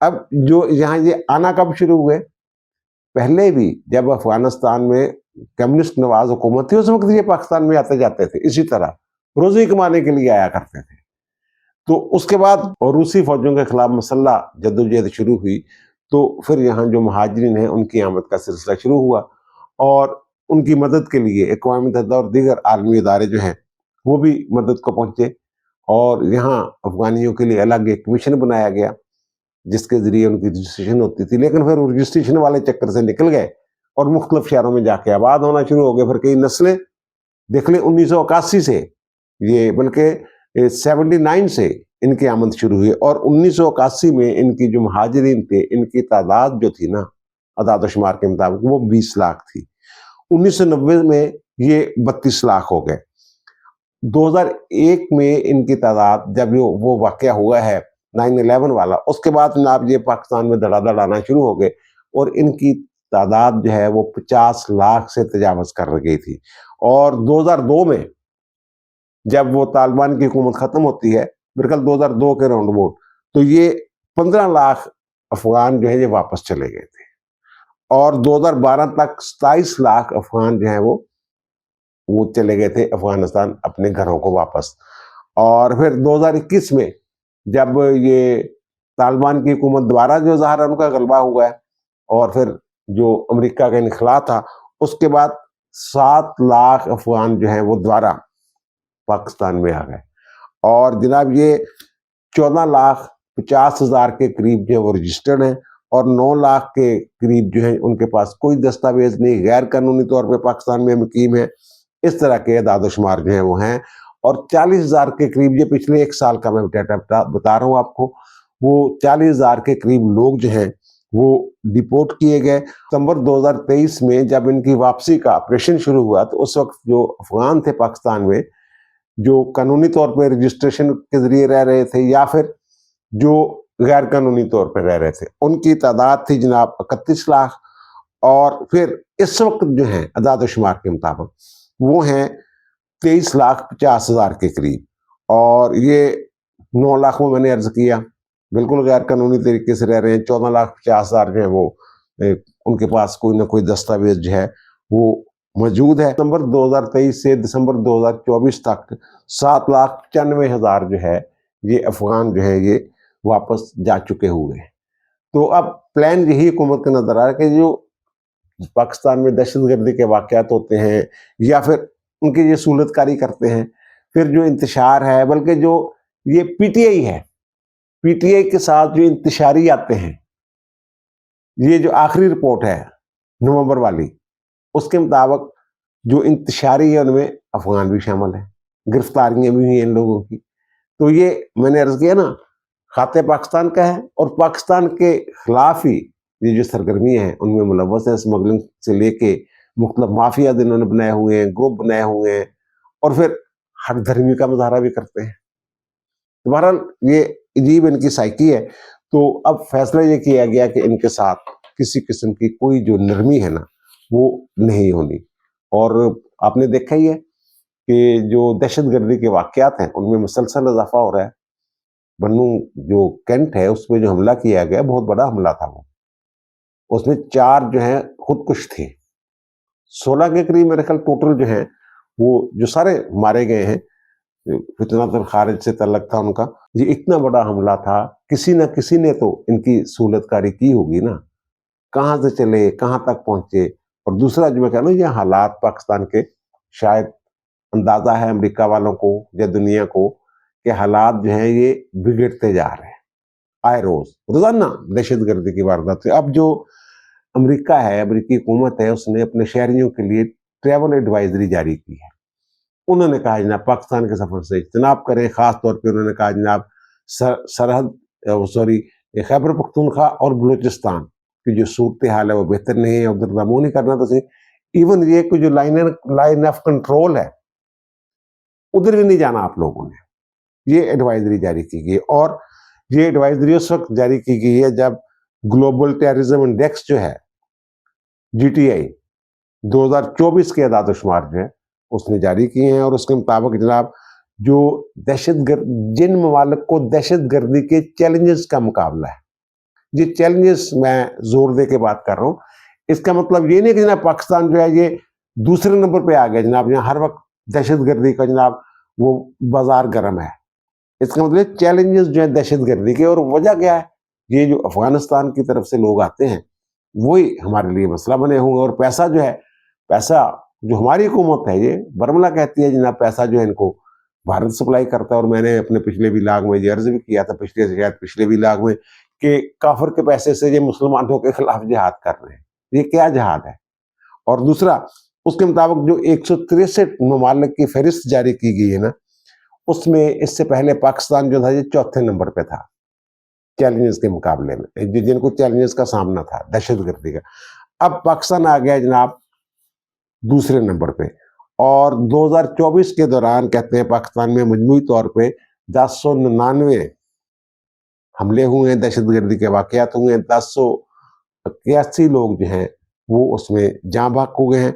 اب جو یہاں یہ آنا کب شروع ہوئے، پہلے بھی جب افغانستان میں کمیونسٹ نواز حکومت تھی اس وقت یہ پاکستان میں آتے جاتے تھے، اسی طرح روزی کمانے کے لیے آیا کرتے تھے۔ تو اس کے بعد روسی فوجوں کے خلاف مسلح جدوجہد شروع ہوئی، تو پھر یہاں جو مہاجرین ہیں ان کی آمد کا سلسلہ شروع ہوا، اور ان کی مدد کے لیے اقوام متحدہ اور دیگر عالمی ادارے جو ہیں وہ بھی مدد کو پہنچے، اور یہاں افغانیوں کے لیے الگ ایک مشن بنایا گیا جس کے ذریعے ان کی رجسٹریشن ہوتی تھی، لیکن پھر وہ رجسٹریشن والے چکر سے نکل گئے اور مختلف شہروں میں جا کے آباد ہونا شروع ہو گئے۔ پھر کئی نسلیں دیکھ لیں 1981 سے، یہ بلکہ 79 سے ان کی آمد شروع ہوئی، اور 1981 میں ان کی جو مہاجرین تھے ان کی تعداد جو تھی نا اعداد و شمار کے مطابق وہ 20 لاکھ تھی۔ 1990 میں یہ 32 لاکھ ہو گئے۔ 2001 میں ان کی تعداد، جب وہ واقعہ ہوا ہے 9/11 والا، اس کے بعد جناب یہ پاکستان میں دڑا دڑ آنا شروع ہو گئے، اور ان کی تعداد جو ہے وہ 50 لاکھ سے تجاوز کر گئی تھی۔ اور 2002 میں جب وہ طالبان کی حکومت ختم ہوتی ہے، بالکل 2002 کے راؤنڈ اباؤٹ، تو یہ 15 لاکھ افغان جو ہے یہ واپس چلے گئے تھے، اور 2012 تک 27 لاکھ افغان جو ہیں وہ چلے گئے تھے افغانستان اپنے گھروں کو واپس۔ اور پھر 2021 میں جب یہ طالبان کی حکومت دوبارہ جو ظاہر ان کا غلبہ ہوا ہے، اور پھر جو امریکہ کا انخلا تھا، اس کے بعد 7 لاکھ افغان جو ہیں وہ دوبارہ پاکستان میں آ گئے، اور جناب یہ 14,50,000 کے قریب جو ہے وہ رجسٹرڈ ہیں، اور 9 لاکھ کے قریب جو ہیں ان کے پاس کوئی دستاویز نہیں، غیر قانونی طور پہ پاکستان میں مقیم ہے۔ اس طرح کے اعداد و شمار جو ہیں وہ ہیں، اور 40,000 کے قریب، یہ پچھلے 1 سال کا میں ڈیٹا بتا رہا ہوں آپ کو، وہ 40,000 کے قریب لوگ جو ہیں وہ ڈپورٹ کیے گئے۔ ستمبر 2023 میں جب ان کی واپسی کا آپریشن شروع ہوا، تو اس وقت جو افغان تھے پاکستان میں جو قانونی طور پہ رجسٹریشن کے ذریعے رہ رہے تھے یا پھر جو غیر قانونی طور پہ رہ رہے تھے، ان کی تعداد تھی جناب 31 لاکھ، اور پھر اس وقت جو ہیں اعداد و شمار کے مطابق وہ ہیں 23,50,000 کے قریب، اور یہ 9 لاکھ میں نے عرض کیا بالکل غیر قانونی طریقے سے رہ رہے ہیں۔ 14,50,000 جو ہیں وہ ان کے پاس کوئی نہ کوئی دستاویز جو ہے وہ موجود ہے۔ ستمبر 2023 سے دسمبر 2024 تک 7,95,000 جو ہے یہ افغان جو ہے یہ واپس جا چکے ہوئے ہیں۔ تو اب پلان یہی حکومت کا نظر آ رہا ہے کہ جو پاکستان میں دہشت گردی کے واقعات ہوتے ہیں یا پھر ان کی یہ سہولت کاری کرتے ہیں، پھر جو انتشار ہے، بلکہ جو یہ پی ٹی آئی ہے، پی ٹی آئی کے ساتھ جو انتشاری آتے ہیں، یہ جو آخری رپورٹ ہے نومبر والی، اس کے مطابق جو انتشاری ہے ان میں افغان بھی شامل ہیں، گرفتاریاں بھی ہوئی ہیں ان لوگوں کی۔ تو یہ میں نے عرض کیا نا، خاتے پاکستان کا ہے، اور پاکستان کے خلاف ہی یہ جو سرگرمیاں ہیں ان میں ملوث ہیں، اسمگلنگ سے لے کے مختلف مافیا انہوں نے بنائے ہوئے ہیں، گروپ بنائے ہوئے ہیں، اور پھر حق دھرمی کا مظاہرہ بھی کرتے ہیں۔ بہرحال یہ عجیب ان کی سائیکی ہے۔ تو اب فیصلہ یہ کیا گیا کہ ان کے ساتھ کسی قسم کی کوئی جو نرمی ہے نا وہ نہیں ہونی، اور آپ نے دیکھا ہی ہے کہ جو دہشت گردی کے واقعات ہیں ان میں مسلسل اضافہ ہو رہا ہے۔ بنو جو کینٹ ہے اس میں جو حملہ کیا گیا بہت بڑا حملہ تھا، وہ اس میں 4 جو ہیں خودکش تھے، 16 کے قریب میرے خیال ٹوٹل جو ہیں وہ جو سارے مارے گئے ہیں۔ فتنہ خارج سے تعلق تھا ان کا۔ یہ اتنا بڑا حملہ تھا، کسی نہ کسی نے تو ان کی سہولت کاری کی ہوگی نا، کہاں سے چلے کہاں تک پہنچے۔ اور دوسرا جو میں کہہ رہا ہوں، یہ حالات پاکستان کے شاید اندازہ ہے امریکہ والوں کو یا دنیا کو کہ حالات جو ہیں یہ بگڑتے جا رہے ہیں، آئے روزانہ دہشت گردی کی واردات ہے۔ اب جو امریکہ ہے، امریکی حکومت ہے، اس نے اپنے شہریوں کے لیے ٹریول ایڈوائزری جاری کی ہے۔ انہوں نے کہا جناب پاکستان کے سفر سے اجتناب کریں، خاص طور پہ انہوں نے کہا جناب خیبر پختونخوا اور بلوچستان کی جو صورتحال ہے وہ بہتر نہیں ہے، ادھر دمو نہیں کرنا تو صحیح۔ ایون یہ کہ جو لائن آف کنٹرول ہے ادھر بھی نہیں جانا آپ لوگوں نے، یہ ایڈوائزری جاری کی گئی۔ اور یہ ایڈوائزری اس وقت جاری کی گئی ہے جب گلوبل ٹیررزم انڈیکس جو ہے جی ٹی آئی 2024 کے اعداد و شمار جو ہے اس نے جاری کیے ہیں، اور اس کے مطابق جناب جو جن ممالک کو دہشت گردی کے چیلنجز کا مقابلہ ہے، یہ چیلنجز میں زور دے کے بات کر رہا ہوں. اس کا مطلب یہ نہیں کہ جناب پاکستان جو ہے یہ دوسرے نمبر پہ آ گیا جناب, یہاں ہر وقت دہشت گردی کا جناب وہ بازار گرم ہے. اس کا مطلب چیلنجز جو ہے دہشت گردی کے, اور وجہ کیا ہے, یہ جو افغانستان کی طرف سے لوگ آتے ہیں وہی ہمارے لیے مسئلہ بنے ہوئے. اور پیسہ جو ہے, پیسہ جو ہماری حکومت ہے, یہ برملا کہتی ہے جناب پیسہ جو ہے ان کو بھارت سپلائی کرتا ہے. اور میں نے اپنے پچھلے ولاگ میں یہ عرض بھی کیا تھا, پچھلے ولاگ میں, کہ کافر کے پیسے سے یہ مسلمانوں کے خلاف جہاد کر رہے ہیں. یہ کیا جہاد ہے؟ اور دوسرا, اس کے مطابق جو 163 ممالک کی فہرست جاری کی گئی ہے نا, اس میں اس سے پہلے پاکستان جو تھا یہ چوتھے نمبر پہ تھا چیلنجز کے مقابلے میں, جن کو چیلنجز کا سامنا تھا دہشت گردی کا. اب پاکستان آ گیا جناب دوسرے نمبر پہ, اور 2024 کے دوران کہتے ہیں پاکستان میں مجموعی طور پہ 1099 حملے ہوئے ہیں, دہشت گردی کے واقعات ہوئے ہیں, 1081 لوگ جو ہیں وہ اس میں جاں بحق ہو گئے ہیں.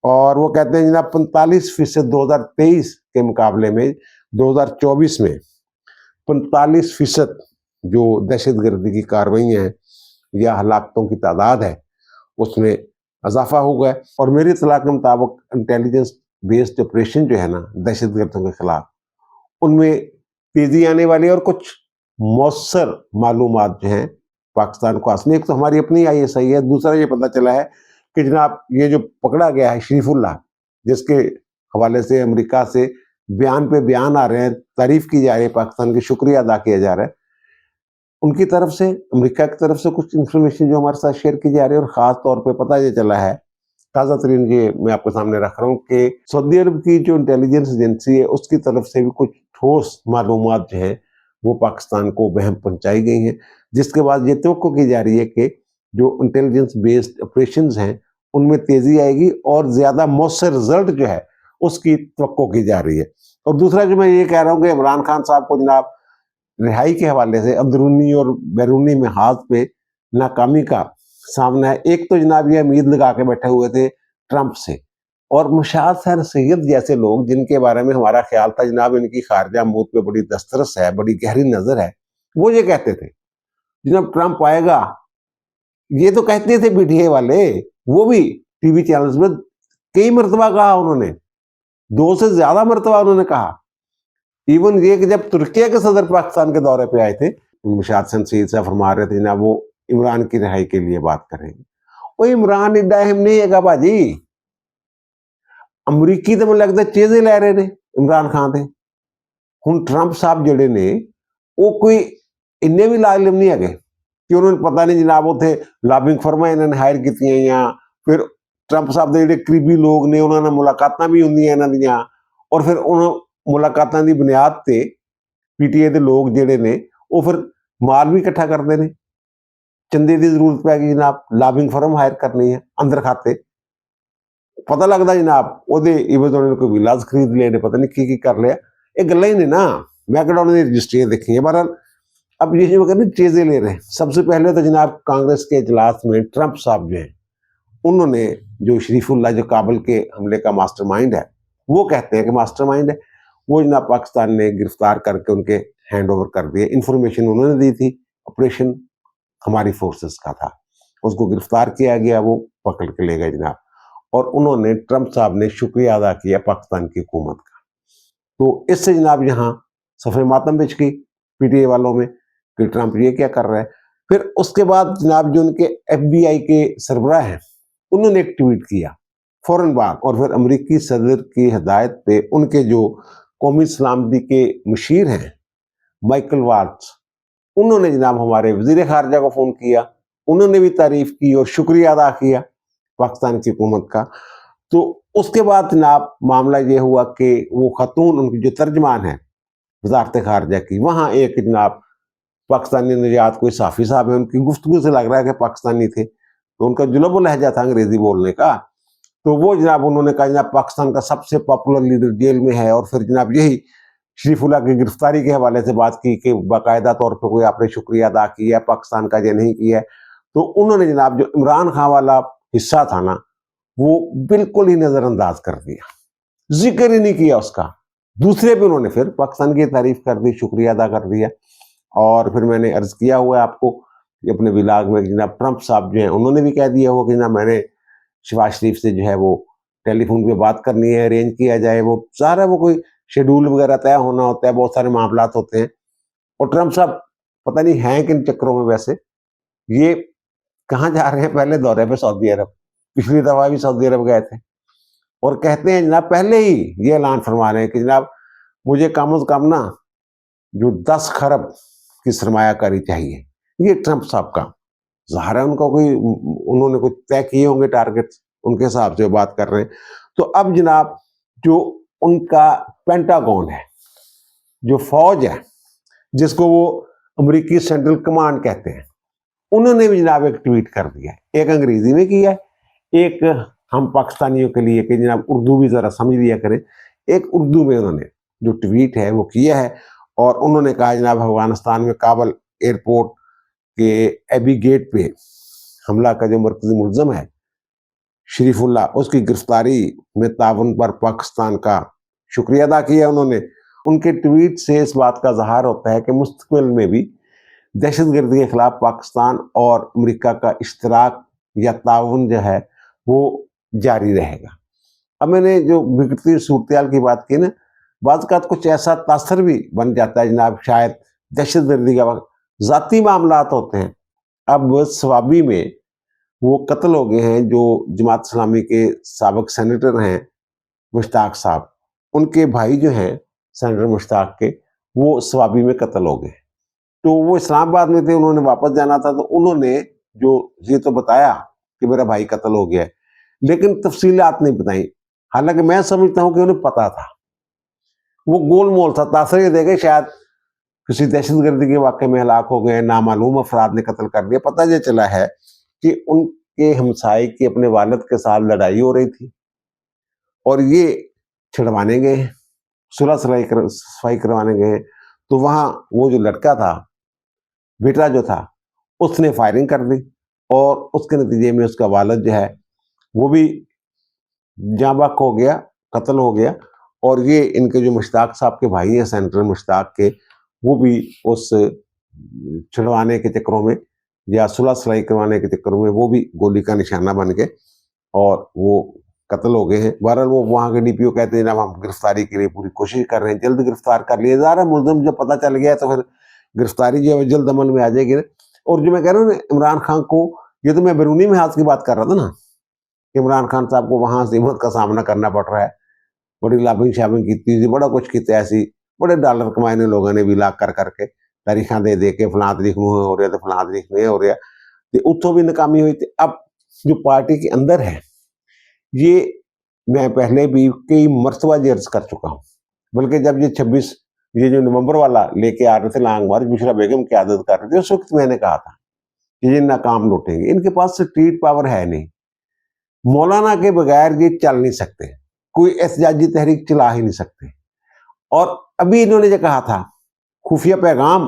اور وہ کہتے ہیں جناب 45% 2023 کے مقابلے میں 2024 میں 45% جو دہشت گردی کی کارروائیاں ہیں یا ہلاکتوں کی تعداد ہے اس میں اضافہ ہو گیا. اور میری اطلاع کے مطابق انٹیلیجنس بیسڈ آپریشن جو ہے نا دہشت گردوں کے خلاف, ان میں تیزی آنے والی اور کچھ مؤثر معلومات جو ہیں پاکستان کو حاصل. ایک تو ہماری اپنی ISI ہے, دوسرا یہ پتہ چلا ہے کہ جناب یہ جو پکڑا گیا ہے شریف اللہ, جس کے حوالے سے امریکہ سے بیان پہ بیان آ رہے ہیں, تعریف کی جا رہی ہے, پاکستان کی شکریہ ادا کیا جا رہا ہے, ان کی طرف سے, امریکہ کی طرف سے کچھ انفارمیشن جو ہمارے ساتھ شیئر کی جا رہی ہے. اور خاص طور پہ پتہ یہ چلا ہے, تازہ ترین یہ میں آپ کے سامنے رکھ رہا ہوں, کہ سعودی عرب کی جو انٹیلیجنس ایجنسی ہے اس کی طرف سے بھی کچھ ٹھوس معلومات جو ہیں وہ پاکستان کو بہم پہنچائی گئی ہیں, جس کے بعد یہ توقع کی جا رہی ہے کہ جو انٹیلیجنس بیسڈ آپریشنز ہیں ان میں تیزی آئے گی اور زیادہ مؤثر رزلٹ جو ہے اس کی توقع کی جا رہی ہے. اور دوسرا جو میں یہ کہہ رہا ہوں کہ عمران خان صاحب کو جناب رہائی کے حوالے سے اندرونی اور بیرونی محاذ پہ ناکامی کا سامنا ہے. ایک تو جناب یہ امید لگا کے بیٹھے ہوئے تھے ٹرمپ سے, اور مشاہد حسین سید جیسے لوگ جن کے بارے میں ہمارا خیال تھا جناب ان کی خارجہ امور پہ بڑی دسترس ہے, بڑی گہری نظر ہے, وہ یہ کہتے تھے جناب ٹرمپ آئے گا. یہ تو کہتے تھے PTI والے, وہ بھی ٹی وی چینلز میں کئی مرتبہ کہا انہوں نے, 2 سے زیادہ مرتبہ انہوں نے کہا. ایون یہ کہ جب ترکیہ کے صدر پاکستان کے دورے پہ آئے تھے, مشاہد حسین سید صاحب فرما رہے تھے جناب وہ عمران کی رہائی کے لیے بات کریں گے. وہ عمران ایڈا اہم نہیں ہے گا باجی, امریکی تو مجھے لگتا ہے چیزیں لے رہے نے عمران خان تھے. ہوں ٹرمپ صاحب جڑے نے وہ کوئی انہیں بھی لازم نہیں ہے کہ انہوں نے پتہ نہیں جناب وہ تھے لابنگ فرما انہوں نے ہائر کی ہیں, یا پھر ٹرمپ صاحب دے جڑے قریبی لوگ نے انہوں نے ملاقاتاں بھی ہوندی ہیں انہاں دیاں, اور پھر انہوں ملاقاتاں دی بنیاد تے PTI دے لوگ جڑے نے وہ پھر مال بھی اکٹھا کرتے ہیں. چندے دی ضرورت پہ گئی جناب, لابنگ فرم ہائر کرنی ہے اندر کھاتے, پتہ لگتا جناب وہ کوئی ولاز خرید لے نے, پتہ نہیں کی کر لیا. یہ گلیں ہی نہیں نا, میں کہڑا انہوں نے رجسٹریاں دیکھی ہیں. بہرحال اب یہ جو کہتے ہیں چیزیں لے رہے ہیں. سب سے پہلے تو جناب کانگریس کے اجلاس میں ٹرمپ صاحب جو ہیں انہوں نے جو شریف اللہ جو کابل کے حملے کا ماسٹر مائنڈ ہے, وہ کہتے ہیں کہ ماسٹر مائنڈ ہے, وہ جناب پاکستان نے گرفتار کر کے ان کے ہینڈ اوور کر دیے. انفارمیشن انہوں نے دی تھی, آپریشن ہماری فورسز کا تھا, اس کو گرفتار کیا گیا, وہ پکڑ کے لے گئے جناب. اور انہوں نے ٹرمپ صاحب نے شکریہ ادا کیا پاکستان کی حکومت کا. تو اس سے جناب یہاں صفحہ ماتم بچ گئی PTI والوں میں کہ ٹرمپ یہ کیا کر رہا ہے. پھر اس کے بعد جناب جو ان کے FBI کے سربراہ ہیں انہوں نے ایک ٹویٹ کیا فوراً بعد, اور پھر امریکی صدر کی ہدایت پہ ان کے جو قومی سلامتی کے مشیر ہیں مائیکل وارٹس, انہوں نے جناب ہمارے وزیر خارجہ کو فون کیا, انہوں نے بھی تعریف کی اور شکریہ ادا کیا پاکستان کی حکومت کا. تو اس کے بعد جناب معاملہ یہ ہوا کہ وہ خاتون ان کی جو ترجمان ہے وزارت خارجہ کی, وہاں ایک جناب پاکستانی نژاد کوئی صحافی صاحب ہے, ان کی گفتگو سے لگ رہا ہے کہ پاکستانی تھے, تو ان کا جلب و لہجہ تھا انگریزی بولنے کا. تو وہ جناب انہوں نے کہا جناب پاکستان کا سب سے پاپولر لیڈر جیل میں ہے, اور پھر جناب یہی شریف اللہ کی گرفتاری کے حوالے سے بات کی کہ باقاعدہ طور پہ کوئی آپ نے شکریہ ادا کیا ہے, پاکستان کا یہ نہیں کیا ہے. تو انہوں نے جناب جو عمران خان والا حصہ تھا نا وہ بالکل ہی نظر انداز کر دیا, ذکر ہی نہیں کیا اس کا. دوسرے پہ انہوں نے پھر پاکستان کی تعریف کر دی, شکریہ ادا کر دیا. اور پھر میں نے عرض کیا ہوا ہے آپ کو اپنے ولاگ میں جناب ٹرمپ صاحب جو ہیں انہوں نے بھی کہہ دیا ہوا کہ جناب میں نے شہباز شریف سے جو ہے وہ ٹیلی فون پہ بات کرنی ہے، ارینج کیا جائے، وہ سارا وہ کوئی شیڈول وغیرہ طے ہونا ہوتا ہے، بہت سارے معاملات ہوتے ہیں. اور ٹرمپ صاحب پتہ نہیں ہیں کن چکروں میں، ویسے یہ کہاں جا رہے ہیں؟ پہلے دورے پہ سعودی عرب، پچھلی دفعہ بھی سعودی عرب گئے تھے، اور کہتے ہیں جناب پہلے ہی یہ اعلان فرما رہے ہیں کہ جناب مجھے کم از کم نا جو 10 خرب کی سرمایہ کاری چاہیے. یہ ٹرمپ صاحب کا ظاہر ہے، ان کا کوئی انہوں نے کچھ طے کیے ہوں گے ٹارگٹ، ان کے حساب سے بات کر رہے ہیں. تو اب جناب جو ان کا پینٹاگون ہے، جو فوج ہے جس کو وہ امریکی سینٹرل کمانڈ کہتے ہیں، انہوں نے بھی جناب ایک ٹویٹ کر دیا ہے، ایک انگریزی میں کیا ہے، ایک ہم پاکستانیوں کے لیے کہ جناب اردو بھی ذرا سمجھ لیا کریں، ایک اردو میں انہوں نے جو ٹویٹ ہے وہ کیا ہے. اور انہوں نے کہا جناب افغانستان میں کابل ایئرپورٹ کے ایبی گیٹ پہ حملہ کا جو مرکزی ملزم ہے شریف اللہ، اس کی گرفتاری میں تعاون پر پاکستان کا شکریہ ادا کیا انہوں نے. ان کے ٹویٹ سے اس بات کا اظہار ہوتا ہے کہ مستقبل میں بھی دہشت گردی کے خلاف پاکستان اور امریکہ کا اشتراک یا تعاون جو ہے وہ جاری رہے گا. اب میں نے جو بگڑتی صورتحال کی بات کی نا، بعض اوقات کچھ ایسا تاثر بھی بن جاتا ہے جناب، شاید دہشت گردی کا وقت ذاتی معاملات ہوتے ہیں. اب سوابی میں وہ قتل ہو گئے ہیں جو جماعت اسلامی کے سابق سینیٹر ہیں مشتاق صاحب، ان کے بھائی جو ہیں سینیٹر مشتاق کے، وہ سوابی میں قتل ہو گئے. تو وہ اسلام آباد میں تھے، انہوں نے واپس جانا تھا، تو انہوں نے جو یہ تو بتایا کہ میرا بھائی قتل ہو گیا ہے، لیکن تفصیلات نہیں بتائیں. حالانکہ میں سمجھتا ہوں کہ انہیں پتا تھا، وہ گول مول تھا، تاثر یہ دے گئے شاید کسی دہشت گردی کے واقعے میں ہلاک ہو گئے، نامعلوم افراد نے قتل کر دیا. پتہ یہ چلا ہے کہ ان کے ہمسائے کی اپنے والد کے ساتھ لڑائی ہو رہی تھی اور یہ چھڑوانے گئے ہیں، صلح صفائی کروانے گئے ہیں. تو وہاں وہ جو لڑکا تھا، بیٹا جو تھا، اس نے فائرنگ کر دی اور اس کے نتیجے میں اس کا والد جو ہے وہ بھی جاں بحق ہو گیا، قتل ہو گیا. اور یہ ان کے جو مشتاق صاحب کے بھائی ہیں سینیٹر مشتاق کے، وہ بھی اس چھڑوانے کے چکروں میں یا صلح صفائی کروانے کے چکروں میں وہ بھی گولی کا نشانہ بن گئے اور وہ قتل ہو گئے ہیں. بہرحال وہ وہاں کے ڈی پی او کہتے ہیں جناب ہم گرفتاری کے لیے پوری کوشش کر رہے ہیں، جلد گرفتار کر لیے. ظاہر ملزم جب پتہ چل گیا تو پھر گرفتاری جو ہے جلد عمل میں آ جائے گی. اور جو میں کہہ رہا ہوں نا عمران خان کو، یہ تو میں بیرونی محاذ کی بات کر رہا تھا نا، کہ عمران خان صاحب کو وہاں عزیمت کا سامنا کرنا پڑ رہا ہے، بڑی لابنگ شابنگ کی تھی، بڑا کچھ کیتا ایسی، بڑے ڈالر کمائے لوگوں نے بھی لاکھ کر کے تاریخاں دے دے کے فلاں تاریخ میں ہو رہا تو فلاں تاریخ میں ہو رہا، تو اتوں بھی ناکامی ہوئی تھی. اب جو پارٹی کے اندر ہے، یہ میں پہلے بھی کئی مرتبہ یہ عرض کر چکا ہوں، بلکہ جب یہ 26 یہ جو نومبر والا لے کے آ رہے تھے لانگ مارچ، بشرا بیگم کی عادت کر رہے تھے، اس وقت میں نے کہا تھا کہ یہ ناکام لوٹیں گے، ان کے پاس اسٹریٹ پاور ہے نہیں، مولانا کے بغیر یہ چل نہیں سکتے، کوئی احتجاجی تحریک چلا ہی نہیں سکتے. اور ابھی انہوں نے جو کہا تھا خفیہ پیغام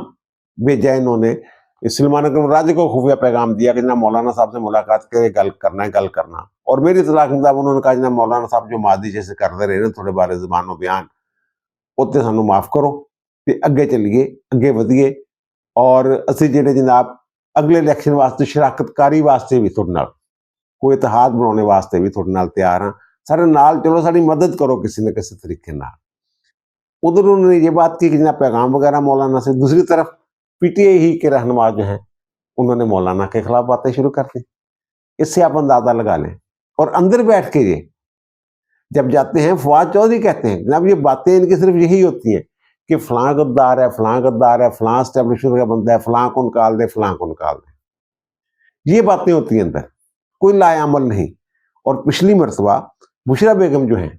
بھیجا، انہوں نے سلمان اکرم راجہ کو خفیہ پیغام دیا کہ جناب مولانا صاحب سے ملاقات کرے، گل کرنا. اور میری اطلاع کے مطابق انہوں نے کہا جناب مولانا صاحب جو ماضی جیسے کرتے رہے نا تھوڑے بارے زبان و بیان، اتنے سانو معاف کرو تے اگے چلیے، اگے ودیے. اور اسی جڑے جناب اگلے الیکشن واسطے شراکت کاری واسطے بھی تھوڑے نال کوئی اتحاد بنانے واسطے بھی تھوڑے نال تیار ہاں، سارے نال چلو، ساری مدد کرو کسی نہ کسی طریقے نال. ادھر انہوں نے یہ بات کی کہ جناب پیغام وغیرہ مولانا سے. دوسری طرف پی ٹی آئی ہی کے رہنما جو ہیں انہوں نے مولانا کے خلاف باتیں شروع کر دی. اس سے آپ اندازہ لگا لیں. اور اندر بیٹھ کے یہ جب جاتے ہیں، فواد چودھری کہتے ہیں جناب یہ باتیں ان کی صرف یہی ہوتی ہیں کہ فلاں غدار ہے، فلاں غدار ہے، فلاں اسٹیبلشمنٹ کا بندہ ہے، فلاں کو نکال دے، فلاں کو نکال دے. یہ باتیں ہوتی ہیں اندر، کوئی لا عمل نہیں. اور پچھلی مرتبہ بشرا بیگم جو ہیں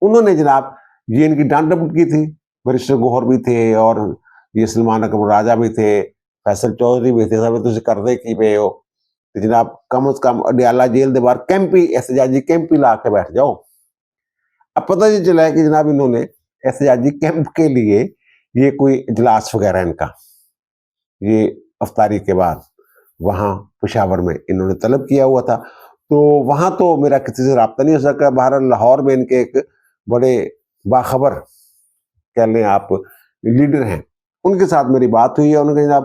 انہوں نے جناب یہ ان کی ڈانٹ ڈپٹ کی تھی، بیرسٹر گوہر بھی تھے اور یہ سلمان اکرم راجہ بھی تھے، فیصل چودھری بھی تھے، سب تجھے کردے کی پہ ہو تو جناب کم از کم اڈیالہ جیل دے باہر کیمپ ہی، احتجاجی کیمپ ہی لا کے بیٹھ جاؤ. اب پتہ یہ چلا ہے کہ جناب انہوں نے احتجاجی کیمپ کے لیے یہ کوئی اجلاس وغیرہ ان کا یہ افطاری کے بعد وہاں پشاور میں انہوں نے طلب کیا ہوا تھا. تو وہاں تو میرا کسی سے رابطہ نہیں ہو سکا. بہرحال لاہور میں ان کے ایک بڑے باخبر کہہ لیں آپ لیڈر ہیں، ان کے ساتھ میری بات ہوئی ہے. انہوں نے کہا جناب